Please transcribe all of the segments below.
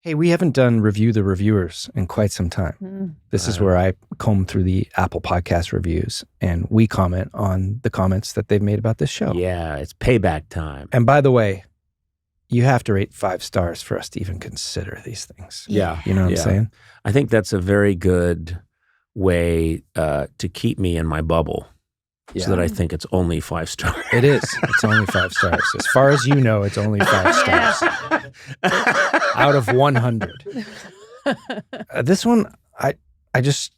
Hey, we haven't done Review the Reviewers in quite some time. This is where I comb through the Apple Podcast reviews and we comment on the comments that they've made about this show. Yeah, it's payback time. And by the way, you have to rate 5 stars for us to even consider these things. Yeah. You know what I'm saying? I think that's a very good way to keep me in my bubble. So that I think it's only 5 stars. It is. It's only 5 stars. As far as you know, it's only 5 stars out of 100. This one, I just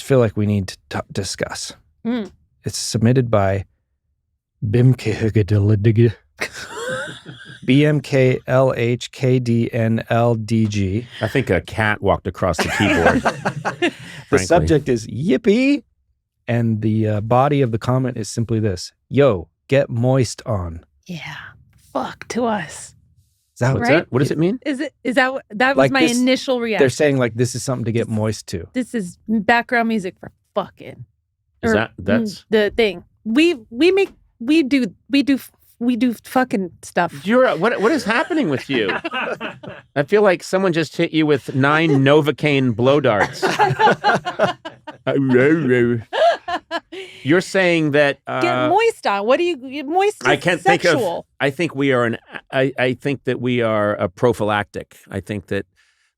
feel like we need to discuss. It's submitted by BMKLHKDNLDG. I think a cat walked across the keyboard. The subject is yippee. And the body of the comment is simply this: "Yo, get moist on." Yeah, fuck to us. Is that What's that? What does it mean? Is that was Like my this- initial reaction? They're saying like this is something to get moist to. This is background music for fucking. Is Or, that's the thing? We do fucking stuff. what is happening with you? I feel like someone just hit you with 9 Novocaine blow darts. You're saying that Get moist on. What do you moist? Is I can't sexual. think of. I think we are I think that we are a prophylactic. I think that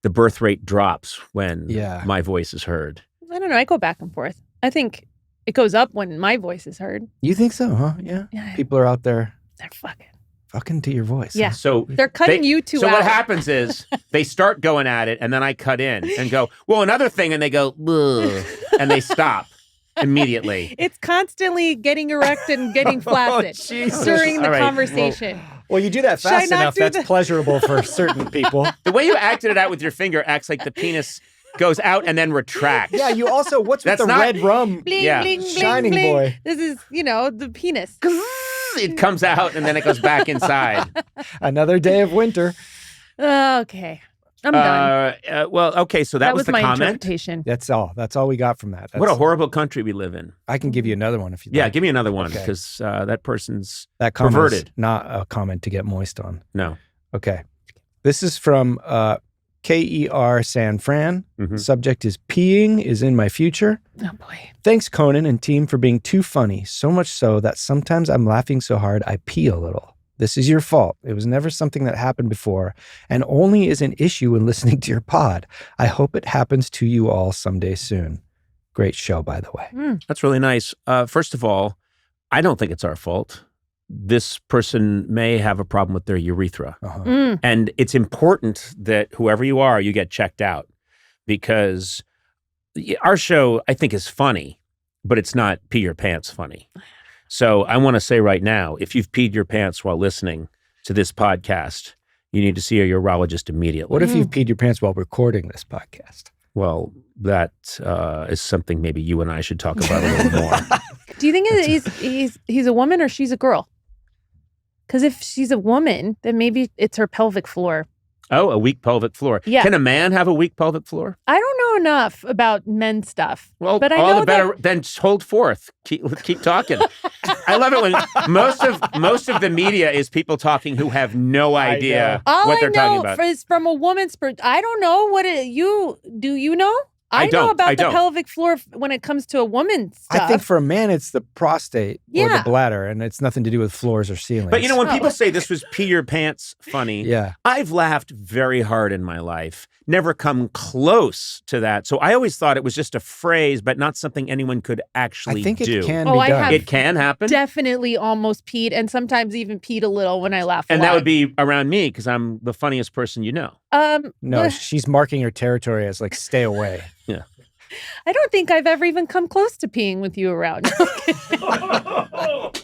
the birth rate drops when my voice is heard. I don't know. I go back and forth. I think it goes up when my voice is heard. You think so, huh? Yeah. People are out there. They're fucking to your voice. Yeah. So they're cutting you two So out. what happens is they start going at it, and then I cut in and go, well, another thing, and they go, ugh, and they stop immediately. It's constantly getting erect and getting flaccid during the conversation. Well, you do that Should I fast not enough. do That's the- pleasurable for certain people. The way you acted it out with your finger acts like the penis goes out and then retracts. Yeah, you also, what's with That's the not- red rum? Bling, Yeah. bling, bling, Shining bling. boy. This is, the penis. It comes out and then it goes back inside. Another day of winter. Okay. I'm done. Well, okay, so that was the my comment. interpretation. That's all. That's all we got from that. What a horrible country we live in. I can give you another one if you Yeah, like. give me another one Okay. because that person's That comment perverted. is not a comment to get moist on. No. Okay. This is from KER San Fran. Subject is peeing is in my future. Oh, boy. Thanks, Conan and team, for being too funny. So much so that sometimes I'm laughing so hard I pee a little. This is your fault. It was never something that happened before and only is an issue when listening to your pod. I hope it happens to you all someday soon. Great show, by the way. That's really nice. First of all, I don't think it's our fault. This person may have a problem with their urethra. And it's important that whoever you are, you get checked out because our show, I think, is funny, but it's not pee your pants funny. So I want to say right now, if you've peed your pants while listening to this podcast, you need to see a urologist immediately. What if you've peed your pants while recording this podcast? Well, that is something maybe you and I should talk about a little more. Do you think he's a woman or she's a girl? Because if she's a woman, then maybe it's her pelvic floor. Oh, a weak pelvic floor. Yeah. Can a man have a weak pelvic floor? I don't know enough about men's stuff. Well, but I all know the better. Then hold forth. Keep talking. I love it when most of the media is people talking who have no idea all what they're talking know about. is from a woman's I don't know what do you know? I know about the pelvic floor when it comes to a woman's stuff. I think for a man, it's the prostate or Yeah. the bladder, and it's nothing to do with floors or ceilings. But when people say this was pee your pants funny, I've laughed very hard in my life. Never come close to that. So I always thought it was just a phrase, but not something anyone could actually I think do. it can be done. It can happen. Definitely almost peed and sometimes even peed a little when I laugh. And a lot. that would be around me because I'm the funniest person you know. No, she's marking her territory as like, stay away. Yeah. I don't think I've ever even come close to peeing with you around.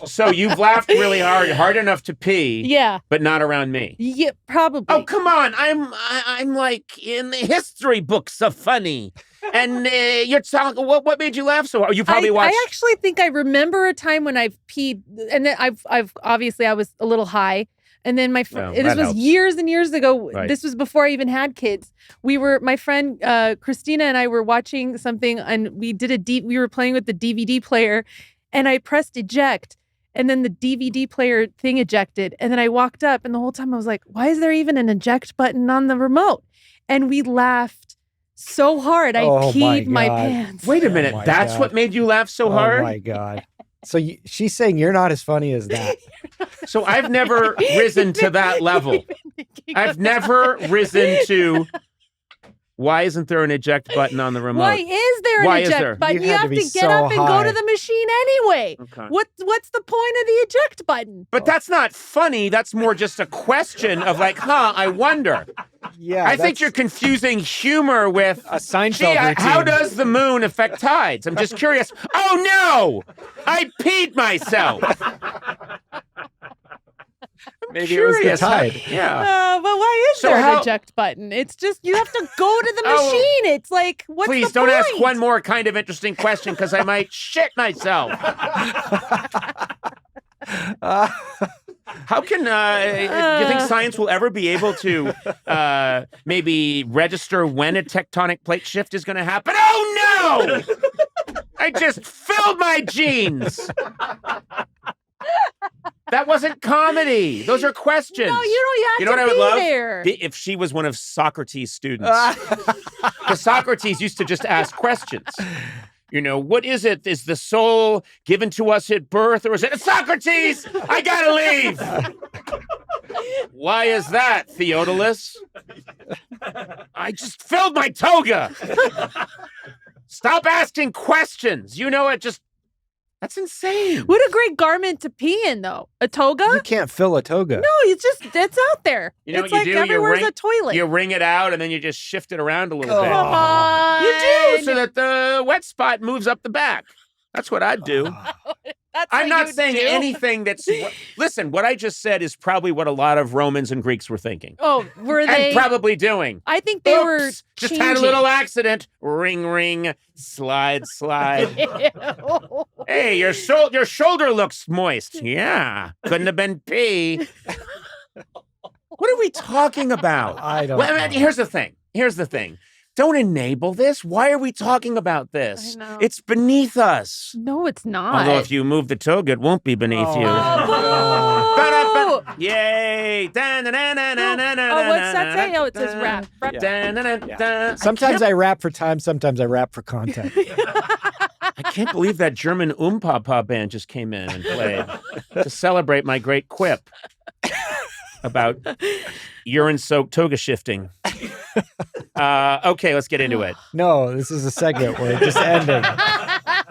So you've laughed really hard enough to pee. Yeah. But not around me. Yeah, probably. Oh, come on. I'm like in the history books of funny. And you're talking, what made you laugh so hard? You probably watched. I actually think I remember a time when I've peed, and then I've obviously I was a little high. And then my friend, this was years and years ago. Right. This was before I even had kids. My friend Christina and I were watching something, and we were playing with the DVD player, and I pressed eject, and then the DVD player thing ejected. And then I walked up, and the whole time I was like, why is there even an eject button on the remote? And we laughed so hard, I peed my pants. Wait a minute. That's what made you laugh so hard? Oh, my God. So she's saying you're not as funny as that. So I've never risen to that level. I've never risen to... Why isn't there an eject button on the remote? Why is there an eject button? You have to get up and go to the machine anyway. Okay. What's the point of the eject button? But that's not funny. That's more just a question of like, I wonder. Yeah, I think you're confusing humor with a Seinfeld routine. How does the moon affect tides? I'm just curious. Oh, no! I peed myself. Maybe it was the tide. Yeah. But why is there an eject button? It's just, you have to go to the machine. It's like, what's the point? Please don't ask one more kind of interesting question because I might shit myself. How can, do you think science will ever be able to maybe register when a tectonic plate shift is going to happen? Oh, no! I just filled my jeans. That wasn't comedy. Those are questions. No, you know what I would love? There. If she was one of Socrates' students. Because Socrates used to just ask questions. What is it? Is the soul given to us at birth? Or is it, Socrates, I gotta leave. Why is that, Theodolus? I just filled my toga. Stop asking questions. That's insane. What a great garment to pee in, though. A toga? You can't fill a toga. No, it's out there. It's like everywhere's a toilet. You wring it out, and then you just shift it around a little bit. Come on. You do, so that the wet spot moves up the back. That's what I'd do. I'm not saying anything that's... Listen, what I just said is probably what a lot of Romans and Greeks were thinking. Oh, were they? And probably doing. I think they were just had a little accident. Ring, ring, slide, slide. Hey, your shoulder looks moist. Yeah, couldn't have been pee. What are we talking about? I don't know. Here's the thing. Don't enable this. Why are we talking about this? I know. It's beneath us. No, it's not. Although if you move the toga, it won't be beneath you. Oh, yay! what's that say? Oh, it says rap. Yeah. Sometimes I rap for time, sometimes I rap for content. I can't believe that German Papa band just came in and played to celebrate my great quip about urine-soaked toga shifting. Okay, let's get into it. No, this is a segment. We're just ending.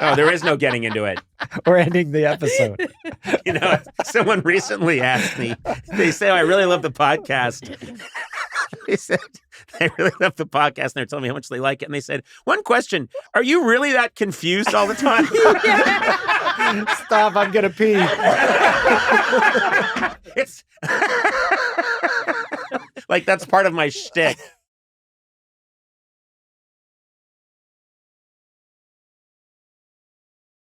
Oh, there is no getting into it. We're ending the episode. Someone recently asked me, they say, I really love the podcast. They said, they really love the podcast, and they're telling me how much they like it. And they said, one question, are you really that confused all the time? Stop, I'm going to pee. It's like, that's part of my shtick.